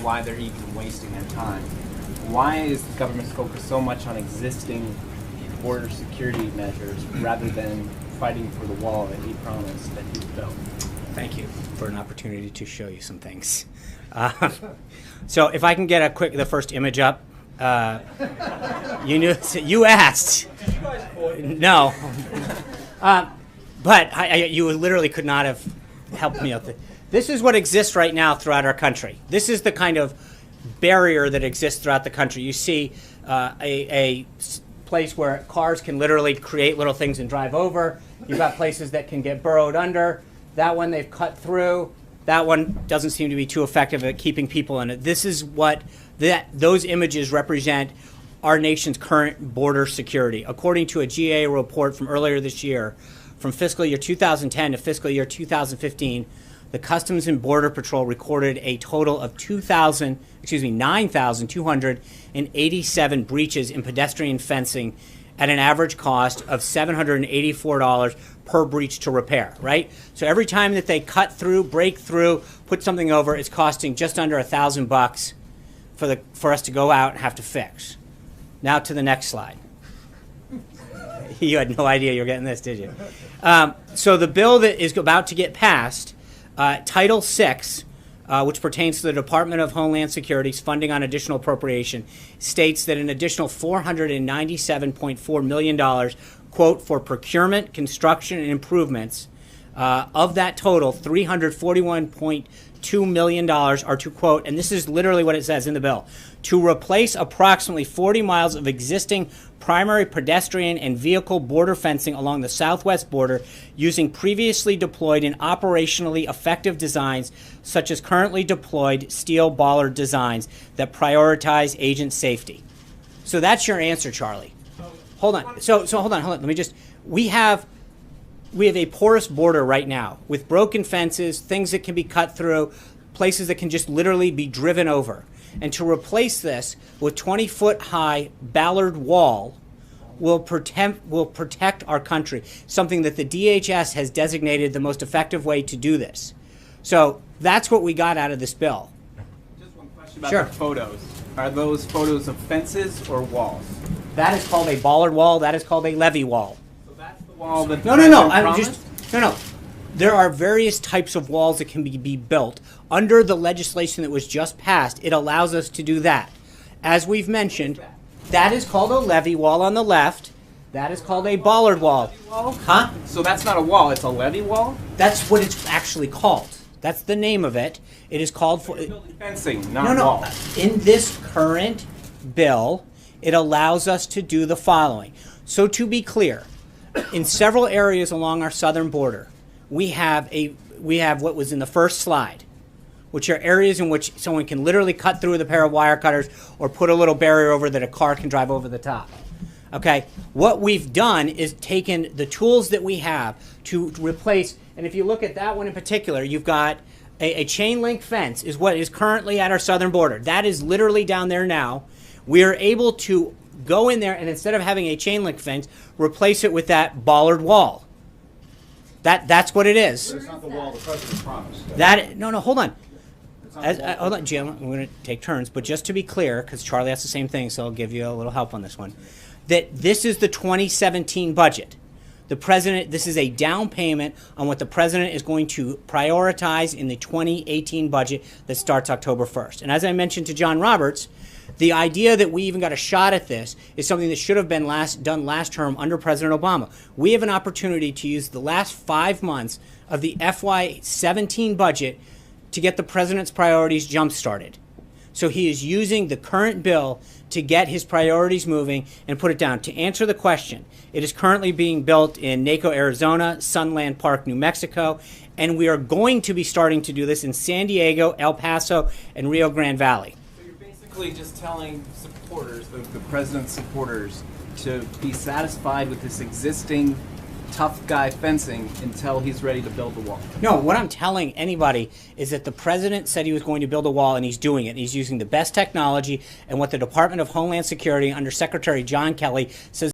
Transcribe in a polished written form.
why they're even wasting their time. Why is the government focused so much on existing border security measures rather than fighting for the wall that he promised that he built? Thank you for an opportunity to show you some things. So if I can get the first image up. You asked. No. But you literally could not have helped me out. This is what exists right now throughout our country. This is the kind of barrier that exists throughout the country. You see a place where cars can literally create little things and drive over. You've got places that can get burrowed under. That one they've cut through. That one doesn't seem to be too effective at keeping people in it. This is what those images represent our nation's current border security. According to a GA report from earlier this year, from fiscal year 2010 to fiscal year 2015, the Customs and Border Patrol recorded a total of 9,287 breaches in pedestrian fencing at an average cost of $784 per breach to repair, right? So every time that they cut through, break through, put something over, it's costing just under $1,000 for us to go out and have to fix. Now to the next slide. You had no idea you were getting this, did you? So the bill that is about to get passed, Title VI, which pertains to the Department of Homeland Security's funding on additional appropriation, states that an additional $497.4 million, quote, for procurement, construction, and improvements. Of that total, $341.2 million are to, quote, and this is literally what it says in the bill, to replace approximately 40 miles of existing primary pedestrian and vehicle border fencing along the southwest border using previously deployed and operationally effective designs such as currently deployed steel bollard designs that prioritize agent safety. So that's your answer, Charlie. Hold on. So hold on. Let me just, we have a porous border right now with broken fences, things that can be cut through, places that can just literally be driven over. And to replace this with 20-foot-high Ballard wall will protect our country, something that the DHS has designated the most effective way to do this. So that's what we got out of this bill. Just one question about the photos. Are those photos of fences or walls? That is called a Ballard wall. That is called a levee wall. So that's the wall that No. There are various types of walls that can be built. Under the legislation that was just passed, it allows us to do that. As we've mentioned, that is called a levee wall on the left. That is called a Ballard wall. Huh? So that's not a wall, it's a levee wall? That's what it's actually called. That's the name of it. It is called for fencing, not wall. In this current bill, it allows us to do the following. So to be clear, in several areas along our southern border, we have what was in the first slide, which are areas in which someone can literally cut through with a pair of wire cutters or put a little barrier over that a car can drive over the top. Okay, what we've done is taken the tools that we have to replace, and if you look at that one in particular, you've got a chain link fence is what is currently at our southern border. That is literally down there now. We are able to go in there and instead of having a chain link fence, replace it with that Ballard wall. That's what it is. But it's not the wall the president promised. Hold on. Hold on, Jim. We're going to take turns, but just to be clear, because Charlie has the same thing, so I'll give you a little help on this one. That this is the 2017 budget. The president, this is a down payment on what the president is going to prioritize in the 2018 budget that starts October 1st. And as I mentioned to John Roberts, the idea that we even got a shot at this is something that should have been done last term under President Obama. We have an opportunity to use the last 5 months of the FY17 budget to get the president's priorities jump-started. So he is using the current bill to get his priorities moving and put it down. To answer the question, it is currently being built in Naco, Arizona, Sunland Park, New Mexico, and we are going to be starting to do this in San Diego, El Paso, and Rio Grande Valley. So you're basically just telling supporters, the president's supporters, to be satisfied with this existing tough guy fencing until he's ready to build the wall. No, what I'm telling anybody is that the president said he was going to build a wall, and he's doing it. He's using the best technology, and what the Department of Homeland Security under Secretary John Kelly says